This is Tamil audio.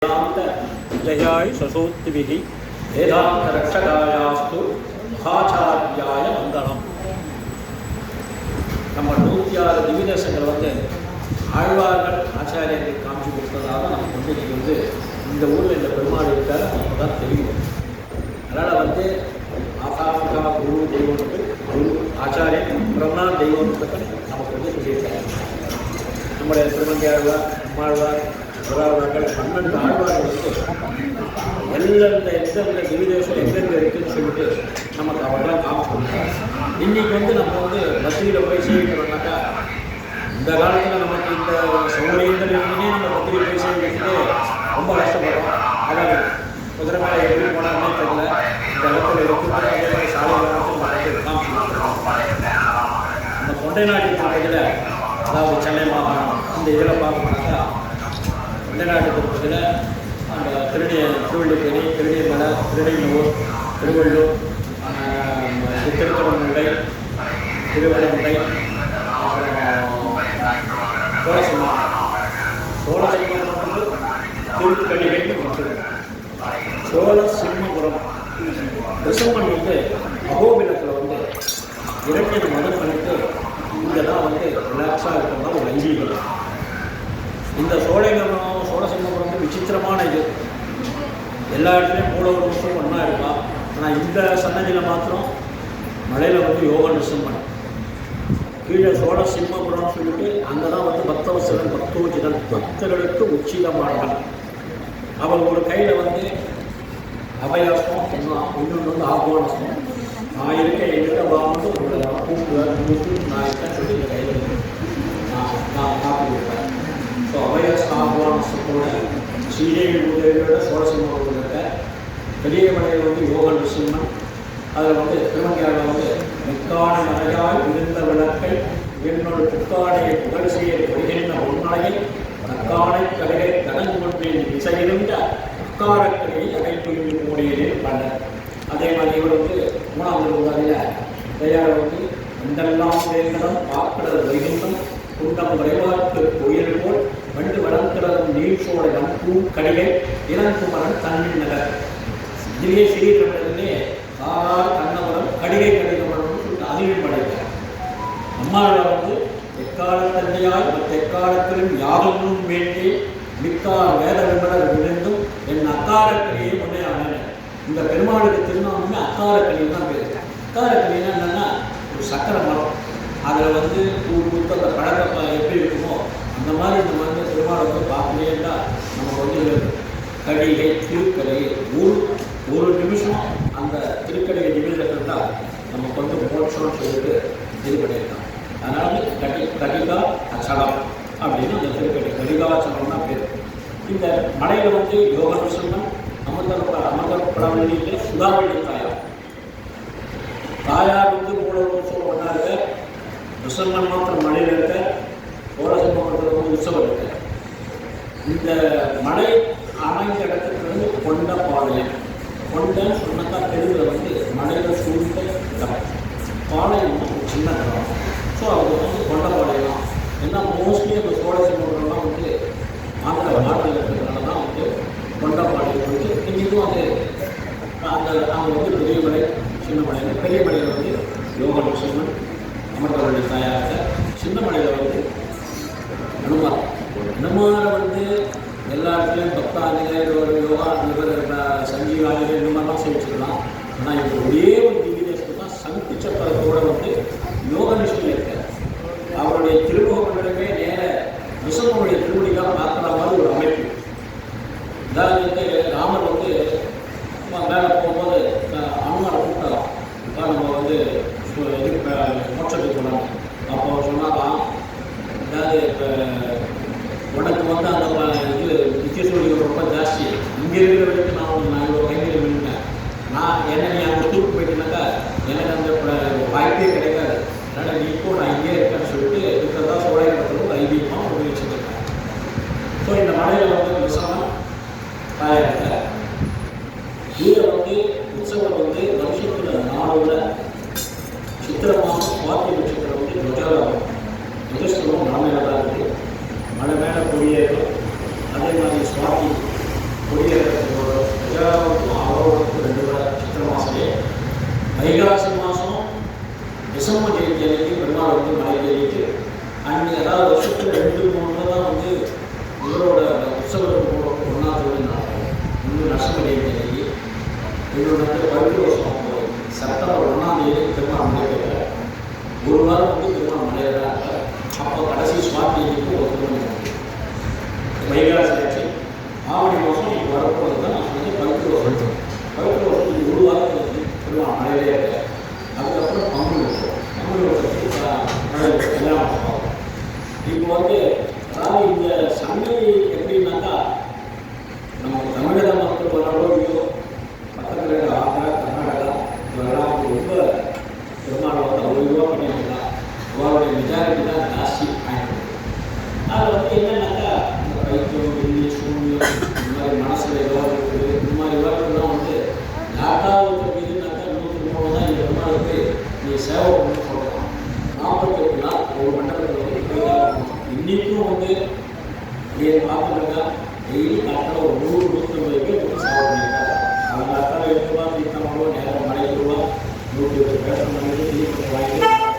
जयाय ससोत्तिभिः वेदान्तरक्षकायास्तु महाचार्याय वन्दनम्. நம்ம 106 திவ்யதேசங்கள் ஆழ்வார்கள் ஆச்சாரியர்கள் காமிச்சு கொடுத்ததாக நமக்கு இன்றைக்கி இந்த ஊரில் இந்த பெருமாள் இருக்கார் நமக்கு தான் தெரியும். அதனால் ஆசாமிகா குரு தெய்வத்துக்கு குரு ஆச்சாரியன் பிரம்மா தெய்வத்துக்கு நமக்கு சொல்லியிருக்காங்க. நம்முடைய திருமங்கை ஆழ்வார், நம்மாழ்வார், புறாழ்வார்கள் 12 ஆழ்வார்களுக்கு எந்தெந்த திவ்யதேசம் எங்கெங்கே இருக்குதுன்னு சொல்லிட்டு நமக்கு அவர்களாம் காமிச்சு கொடுத்தாங்க. இன்றைக்கி நம்ம பத்திரியில் போய் செய்யணும்னாக்கா இந்த காலத்தில் நமக்கு இந்த சௌகரியங்கள் இருந்தே நம்ம பத்திரிகை போய் செய்யறதுக்கு ரொம்ப கஷ்டப்படுறோம். அதாவது குதிரை மேலே எப்படி போனாலுமே தெரியல, இந்த இடத்துல இருக்கிற அதே மாதிரி சாலை காலத்தில் காமிச்சு கொடுத்துருக்கோம். அந்த கொண்டை நாட்டு பகுதியில், அதாவது சென்னை மாகாணம் இந்த இதில் பார்க்கணுன்னாக்கா கொண்டை நாட்டு பகுதியில் அந்த திருவள்ளிக்கேணி, திருநீர்மலை, திருநெல்லூர், திருவள்ளூர், திருத்தரமுண்டை, திருவண்ணாமலை, சோழசிம்மபுரம் ரிசம்பன் அகோபிலத்தில் இரண்டியது மதம் பண்ணிட்டு இங்கே தான் ரிலாக்ஸாக இருக்கிறதா ஒரு ஐதீகம். இந்த சோழசிம்மபுரம் விசித்திரமான இது. எல்லா இடத்துலையும் மூல ஒரு வருஷம் ஒன்றா இருப்பா. ஆனால் இந்த சன்னதியில் மாத்திரம் மலையில் யோக நிருசிம்மன், கீழே சோழசிம்மபுரம்னு சொல்லிட்டு அங்கே தான் பக்தவசரன், பக்தோஜிதன், பக்தர்களுக்கு உச்சிதமானவன். அவள் ஒரு கையில் அபயாசம், இன்னொன்று ஆகுவானசம். நான் இருக்க எங்கிட்ட வாங்க கூப்பிடுவேன், நான் இருக்கேன்னு சொல்லி இந்த கையில் நான் காப்பி கொடுப்பேன். ஸோ அபயாச ஆகுவானசத்தோட ஸ்ரீதேவி உதவியோட சோழசிம்மபுரம் இருக்க பெரிய மலையில் யோக நிருசிம்மன். அதில் திருமங்கையாளர் மிக்கான மலையால் இருந்த விளக்கை என்னோட புக்காடையை புகழ் செய்ய வருகின்ற ஒன்மலையை தக்கானை கலையை கடந்து கொண்டேன் இசையிருந்த புக்காரக்கலையை அடைப்பு மூடியதே பலர். அதே மாதிரி இவர் மூணாவது உதாரில் தயார் அண்டெல்லாம் வேந்தனம் பார்க்கிறது வைகுண்டம் குண்டம் விரைவாக்கு கோயில் போல் வண்டு வளர்க்கிறதும் நீர் சோழ பூ கடிகை இளங்குமரன் தன்னின் நகர். இதிலே ஸ்ரீகண்டத்திலே சாரார் கண்ணவரம் கடிகை கடிகமரம்னு சொல்லிட்டு அதிலும் படைத்தார். அம்மாவில் எக்காலத்தன்மையாய் மற்ற எக்காலத்திலும் யாதொன்றும் வேண்டி மிக்கார் வேத விமலர் விழுந்தும் என் அக்காரக்கலியை முன்னே ஆனேன். இந்த பெருமாளுக்கு திருநாமமே அக்காரக்கலின்னு தான் பேர். அக்காரக்கலின்னா என்னென்னா ஒரு சக்கரை மரம். அதில் பூ பூத்த அந்த பழக்க எப்படி இருக்குமோ அந்த மாதிரி இந்த பெருமாளை பார்க்கலையேன்னா நமக்கு கடிகை திருக்கடை ஒரு நிமிஷம் அந்த திருக்கடையை நிமிஷத்தில் தான் நமக்கு மோட்சம்னு சொல்லிட்டு இது பண்ணியிருக்காங்க. அதனால் கடிகா அச்சலம் அப்படின்னு அந்த திருக்கடை கடிகாச்சலம்னா பேர். இந்த மலையில் யோக நிருசிம்மன், அமர்தப்படவள்ளியில் சுதாவள்ளி தாயார். தாயார் மூல வருஷம் ஒன்றா இருக்க, நிருசிம்மன் மாத்திரம் மலையில் இருக்க, சோழசிம்மபுரத்தில் உற்சவம் இருக்க. இந்த மலை அமைந்த இடத்துக்கு கொண்டபாளையம். கொண்டன்னு சொன்னாக்கா தெலுங்கில் மலையில் சூழ்ந்த இடம். பாளையம் ஒரு சின்ன இடம். ஸோ அது கொண்டபாளையம். ஏன்னா மோஸ்ட்லி அந்த சோழசிம்மபுரம்லாம் ஆந்திர மாநிலத்தில் இருக்கிறதுனால தான் கொண்டபாளையம் இன்றைக்கும் அந்த அங்கே பெரிய மலை, சின்ன மலையில் பெரிய மலையில் யோக நிருசிம்மன், அமர்தவள்ளி தாயார். சின்ன மலையில் அனுமார். அனுமாரை எல்லா இடத்துலையும் பக்தாதிகள் யோகா நிபுணர் சஞ்சீவாதிகள் இந்த மாதிரிலாம் சேவிச்சுக்கலாம். ஆனால் இவர் ஒரே ஒரு திவ்யதேசத்தை தான் சங்கு சக்கரத்தோடு யோக நிஷ்டையில் இருக்கார். அவருடைய திருமுகங்களிடமே நேர நிருசிம்மனுடைய திருவடிக்காக பார்க்குற மாதிரி ஒரு அமைப்பு. அதாவது ராமர் மேலே போகும்போது அனுமாரை கூப்பிடலாம், நம்ம மோட்சத்துக்கு போனாங்க. அப்போ சொன்னாதான் அதாவது இப்போ உனக்கு அந்த நித்தியசூரிகள் ரொம்ப ஜாஸ்தி. இங்கே இருக்கிற வரைக்கும் நான் இவ்வளோ கைங்கரியம் பண்ணிட்டேன். என்ன நீ அங்கே தூக்கு போயிட்டீங்கன்னாக்கா எனக்கு அந்த வாய்ப்பே கிடைக்காது. அதனால் நீ இப்போ நான் இங்கே இருக்கேன்னு சொல்லிட்டு இருக்கிறதா சோழபுரத்தில் ஒரு ஐதீகமாக உபயோகிச்சுருக்கேன். ஸோ இந்த மலையில் நிருசிம்மன் தாயார். இதில் உற்சவம் வருஷத்தில் 4 சித்திரை மாதம் சுவாதி நட்சத்திரம் துவஜாலம். துவஜஸ்தலம் மலை மேலே தான் இருக்குது. மலை மேலே கொடியேறும். அதே மாதிரி சுவாதி ஆவணி மாதம் இப்போ வரப்போகிறது தான் நான் சொன்னது பவித்திர வருஷம். பவித்திர வருஷத்துக்கு ஒரு வாரத்துக்கு பெருமாள் மழையிலே இருக்கார். அதுக்கப்புறம் பங்குனி வருஷம். பங்குனி வருஷத்துக்கு மழை கல்யாணம் ஆகும். இப்போ வந்து அதாவது இந்த சண்டை எப்படின்னாக்கா நம்ம தமிழக மக்கள் வரவோ பக்கத்தில் இருக்கிற ஆந்திரா கர்நாடகா இதெல்லாம் ரொம்ப பெருமாள் வந்து அவ்வளோ பண்ணியிருக்கலாம். அவருடைய மெஜாரிட்டி தான் ஜாஸ்தி ஆகிடும். அதில் வந்து என்னன்னாக்கா இந்த பைத்தியம் வெள்ளி சூன்யம் இந்த மாதிரி மனசில் ஏதாவது இருக்குது. இந்த மாதிரி விவரங்கள்லாம் வந்து யாருக்காவது இதுனாக்கா 103 தான் இந்த பெருமாளுக்கு நீ சேவை பண்ணு சொல்லலாம். 48 நாள் ஒரு மண்டலத்தில் வந்து போய்தான் இன்றைக்கும் வந்து இதை பார்த்துருக்கா டெய்லி காட்டில் ஒரு 100-150 பேர் வந்து சேவை பண்ணியிருக்காங்க. அவங்க அக்காவை 8 ரூபா தீர்த்தம் நேரம் மலைக்கு ரூபா 108 பேச பண்ணிட்டு தீர்த்தம் வாங்கிட்டு